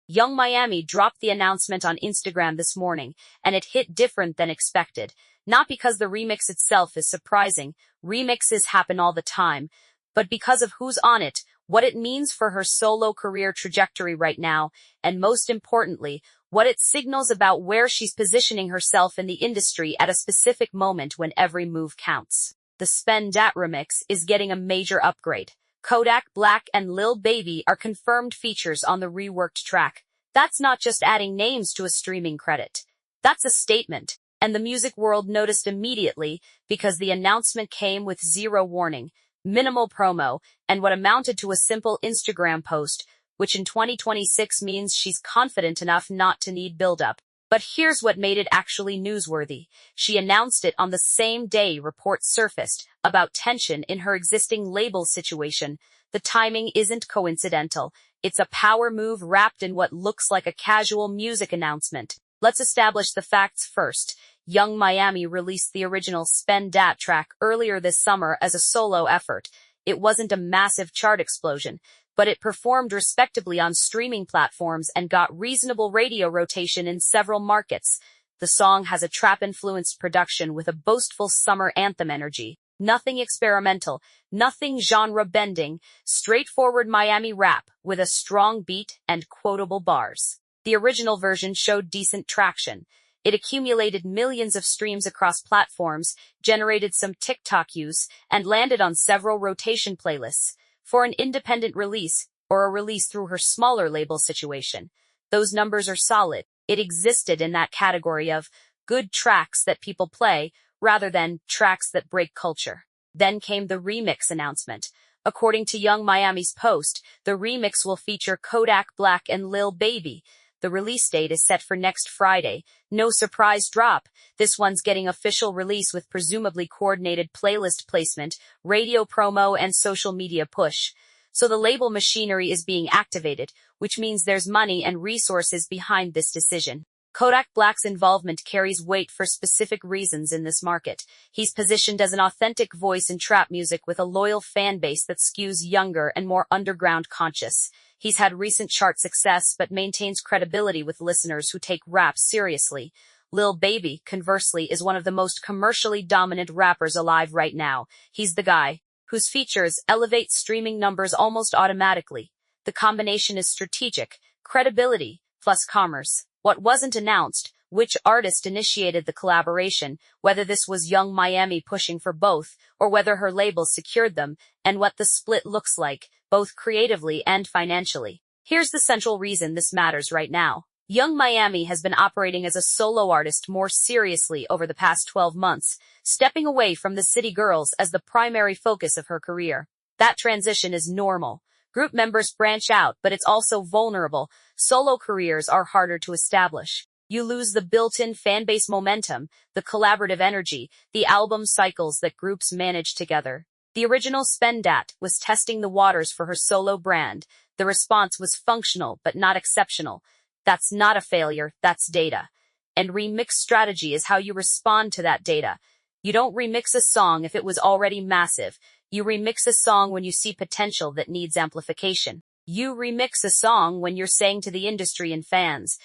Young Miami dropped the announcement on Instagram this morning, and it hit different than expected. Not because the remix itself is surprising, remixes happen all the time, but because of who's on it, what it means for her solo career trajectory right now, and most importantly, what it signals about where she's positioning herself in the industry at a specific moment when every move counts. The Spend Dat remix is getting a major upgrade. Kodak, Black, and Lil Baby are confirmed features on the reworked track. That's not just adding names to a streaming credit. That's a statement, and the music world noticed immediately because the announcement came with zero warning, minimal promo, and what amounted to a simple Instagram post, which in 2026 means she's confident enough not to need build-up. But here's what made it actually newsworthy. She announced it on the same day reports surfaced about tension in her existing label situation. The timing isn't coincidental. It's a power move wrapped in what looks like a casual music announcement. Let's establish the facts first. Young Miami released the original Spend Dat track earlier this summer as a solo effort. It wasn't a massive chart explosion, but it performed respectably on streaming platforms and got reasonable radio rotation in several markets. The song has a trap-influenced production with a boastful summer anthem energy. Nothing experimental, nothing genre-bending, straightforward Miami rap with a strong beat and quotable bars. The original version showed decent traction. It accumulated millions of streams across platforms, generated some TikTok use, and landed on several rotation playlists. For an independent release, or a release through her smaller label situation, those numbers are solid. It existed in that category of good tracks that people play, rather than tracks that break culture. Then came the remix announcement. According to Young Miami's post, the remix will feature Kodak, Black, and Lil Baby. The release date is set for next Friday. No surprise drop. This one's getting official release with presumably coordinated playlist placement, radio promo, and social media push. So the label machinery is being activated, which means there's money and resources behind this decision. Kodak Black's involvement carries weight for specific reasons in this market. He's positioned as an authentic voice in trap music with a loyal fan base that skews younger and more underground conscious. He's had recent chart success but maintains credibility with listeners who take rap seriously. Lil Baby, conversely, is one of the most commercially dominant rappers alive right now. He's the guy whose features elevate streaming numbers almost automatically. The combination is strategic, credibility plus commerce. What wasn't announced, which artist initiated the collaboration, whether this was Young Miami pushing for both, or whether her label secured them, and what the split looks like, both creatively and financially. Here's the central reason this matters right now. Young Miami has been operating as a solo artist more seriously over the past 12 months, stepping away from the City Girls as the primary focus of her career. That transition is normal. Group members branch out, but it's also vulnerable. Solo careers are harder to establish. You lose the built-in fanbase momentum, the collaborative energy, the album cycles that groups manage together. The original Spend Dat was testing the waters for her solo brand. The response was functional, but not exceptional. That's not a failure, that's data. And remix strategy is how you respond to that data. You don't remix a song if it was already massive. You remix a song when you see potential that needs amplification. You remix a song when you're saying to the industry and fans,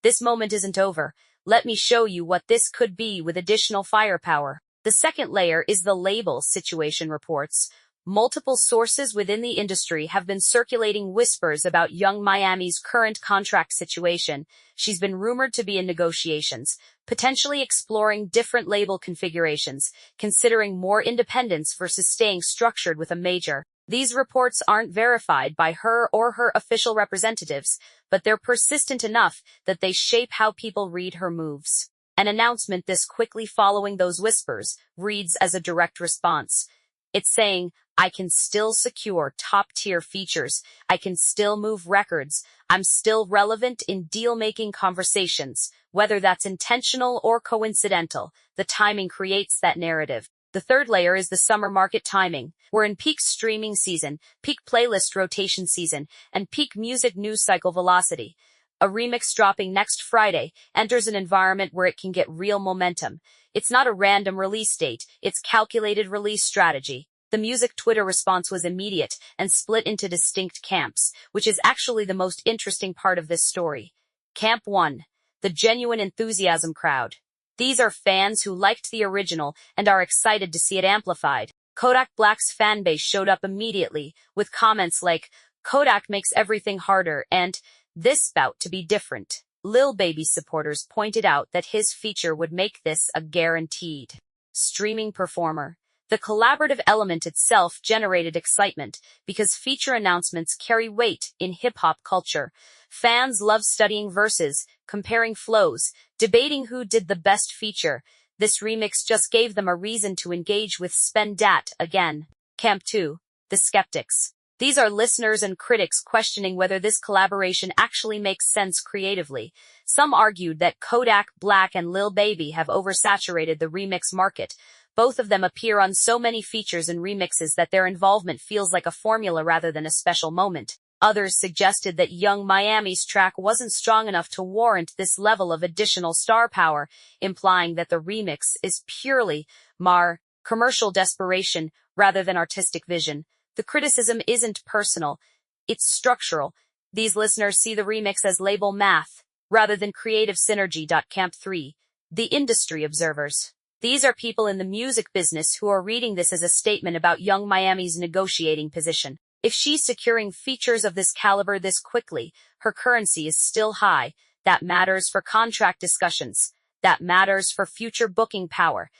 this moment isn't over. Let me show you what this could be with additional firepower. The second layer is the label situation reports. Multiple sources within the industry have been circulating whispers about Young Miami's current contract situation. She's been rumored to be in negotiations, potentially exploring different label configurations, considering more independence versus staying structured with a major. These reports aren't verified by her or her official representatives, but they're persistent enough that they shape how people read her moves. An announcement this quickly following those whispers reads as a direct response. It's saying, I can still secure top-tier features. I can still move records. I'm still relevant in deal-making conversations. Whether that's intentional or coincidental, the timing creates that narrative. The third layer is the summer market timing. We're in peak streaming season, peak playlist rotation season, and peak music news cycle velocity. A remix dropping next Friday enters an environment where it can get real momentum. It's not a random release date, it's calculated release strategy. The music Twitter response was immediate and split into distinct camps, which is actually the most interesting part of this story. Camp 1. The genuine enthusiasm crowd. These are fans who liked the original and are excited to see it amplified. Kodak Black's fanbase showed up immediately, with comments like, "Kodak makes everything harder," and "this bout to be different." Lil Baby's supporters pointed out that his feature would make this a guaranteed streaming performer. The collaborative element itself generated excitement because feature announcements carry weight in hip-hop culture. Fans love studying verses, comparing flows, debating who did the best feature. This remix just gave them a reason to engage with Spendat again. Camp 2. The Skeptics. These are listeners and critics questioning whether this collaboration actually makes sense creatively. Some argued that Kodak Black and Lil Baby have oversaturated the remix market. Both of them appear on so many features and remixes that their involvement feels like a formula rather than a special moment. Others suggested that Young Miami's track wasn't strong enough to warrant this level of additional star power, implying that the remix is purely commercial desperation rather than artistic vision. The criticism isn't personal, it's structural. These listeners see the remix as label math rather than creative synergy. Camp 3. The industry observers. These are people in the music business who are reading this as a statement about Young Miami's negotiating position. If she's securing features of this caliber this quickly, her currency is still high. That matters for contract discussions. That matters for future booking power.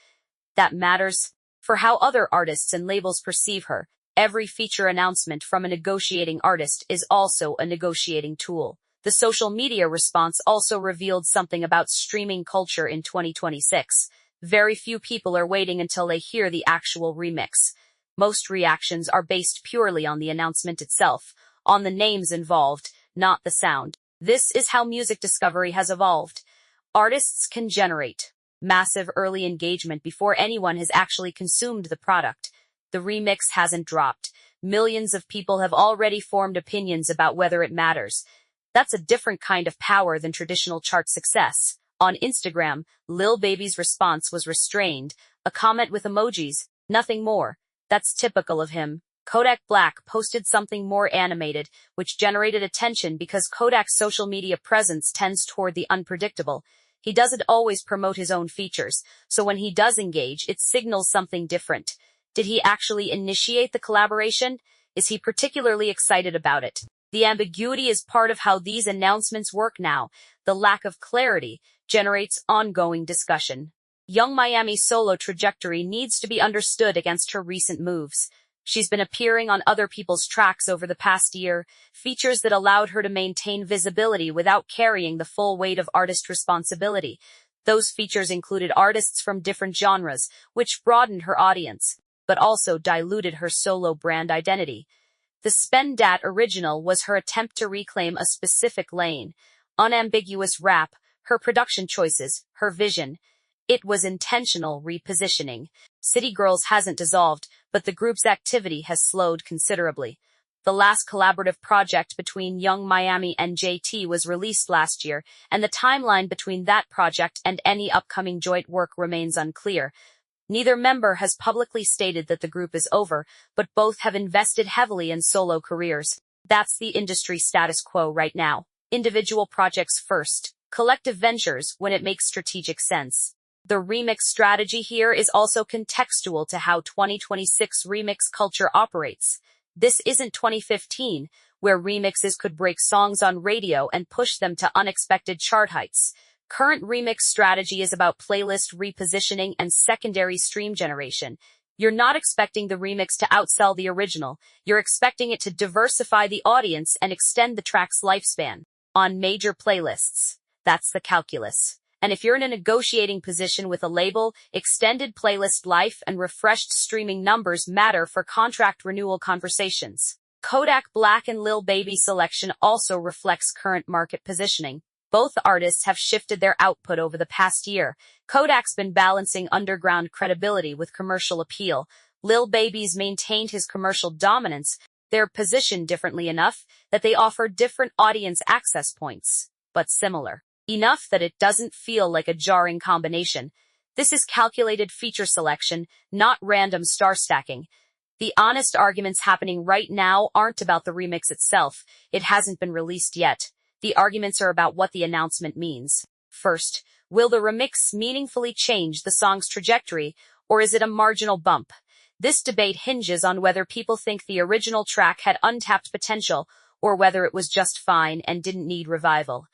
That matters for how other artists and labels perceive her. Every feature announcement from a negotiating artist is also a negotiating tool. The social media response also revealed something about streaming culture in 2026. Very few people are waiting until they hear the actual remix. Most reactions are based purely on the announcement itself, on the names involved, not the sound. This is how music discovery has evolved. Artists can generate massive early engagement before anyone has actually consumed the product. The remix hasn't dropped. Millions of people have already formed opinions about whether it matters. That's a different kind of power than traditional chart success. On Instagram, Lil Baby's response was restrained, a comment with emojis, nothing more. That's typical of him. Kodak Black posted something more animated, which generated attention because Kodak's social media presence tends toward the unpredictable. He doesn't always promote his own features, so when he does engage, it signals something different. Did he actually initiate the collaboration? Is he particularly excited about it? The ambiguity is part of how these announcements work now. The lack of clarity generates ongoing discussion. Young Miami's solo trajectory needs to be understood against her recent moves. She's been appearing on other people's tracks over the past year, features that allowed her to maintain visibility without carrying the full weight of artist responsibility. Those features included artists from different genres, which broadened her audience, but also diluted her solo brand identity. The Spendat original was her attempt to reclaim a specific lane. Unambiguous rap, her production choices, her vision. It was intentional repositioning. City Girls hasn't dissolved, but the group's activity has slowed considerably. The last collaborative project between Young Miami and JT was released last year, and the timeline between that project and any upcoming joint work remains unclear. Neither member has publicly stated that the group is over, but both have invested heavily in solo careers. That's the industry status quo right now. Individual projects first, collective ventures when it makes strategic sense. The remix strategy here is also contextual to how 2026 remix culture operates. This isn't 2015, where remixes could break songs on radio and push them to unexpected chart heights. Current remix strategy is about playlist repositioning and secondary stream generation. You're not expecting the remix to outsell the original. You're expecting it to diversify the audience and extend the track's lifespan. On major playlists, that's the calculus. And if you're in a negotiating position with a label, extended playlist life and refreshed streaming numbers matter for contract renewal conversations. Kodak Black and Lil Baby selection also reflects current market positioning. Both artists have shifted their output over the past year. Kodak's been balancing underground credibility with commercial appeal. Lil Baby's maintained his commercial dominance. They're positioned differently enough that they offer different audience access points, but similar enough that it doesn't feel like a jarring combination. This is calculated feature selection, not random star stacking. The honest arguments happening right now aren't about the remix itself. It hasn't been released yet. The arguments are about what the announcement means. First, will the remix meaningfully change the song's trajectory, or is it a marginal bump? This debate hinges on whether people think the original track had untapped potential, or whether it was just fine and didn't need revival.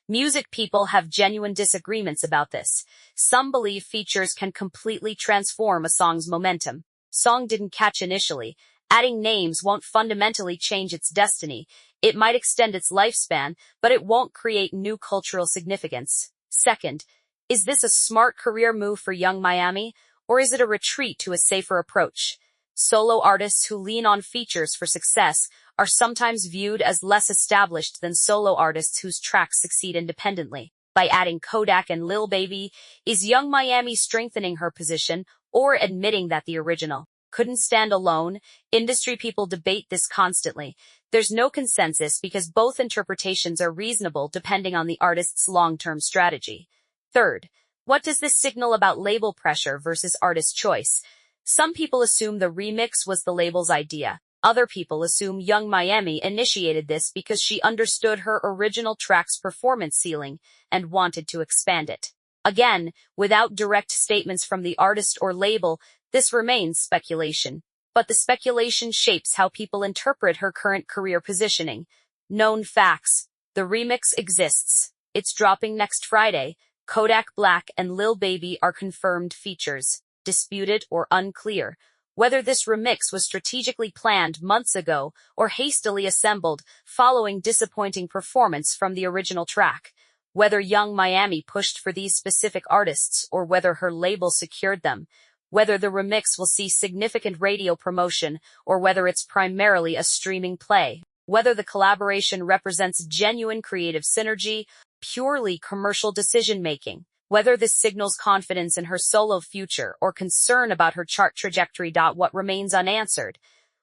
Music people have genuine disagreements about this. Some believe features can completely transform a song's momentum. Song didn't catch initially. Adding names won't fundamentally change its destiny. It might extend its lifespan, but it won't create new cultural significance. Second, is this a smart career move for Young Miami, or is it a retreat to a safer approach? Solo artists who lean on features for success are sometimes viewed as less established than solo artists whose tracks succeed independently. By adding Kodak and Lil Baby, is Young Miami strengthening her position or admitting that the original couldn't stand alone? Industry people debate this constantly. There's no consensus because both interpretations are reasonable depending on the artist's long-term strategy. Third, what does this signal about label pressure versus artist choice? Some people assume the remix was the label's idea. Other people assume Young Miami initiated this because she understood her original track's performance ceiling and wanted to expand it. Again, without direct statements from the artist or label, this remains speculation. But the speculation shapes how people interpret her current career positioning. Known facts. The remix exists. It's dropping next Friday. Kodak Black and Lil Baby are confirmed features. Disputed or unclear. Whether this remix was strategically planned months ago or hastily assembled following disappointing performance from the original track. Whether Young Miami pushed for these specific artists or whether her label secured them. Whether the remix will see significant radio promotion or whether it's primarily a streaming play. Whether the collaboration represents genuine creative synergy, purely commercial decision-making. Whether this signals confidence in her solo future or concern about her chart trajectory. What remains unanswered?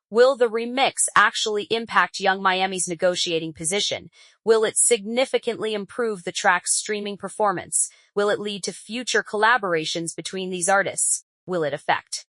Will the remix actually impact Young Miami's negotiating position? Will it significantly improve the track's streaming performance? Will it lead to future collaborations between these artists? Will it affect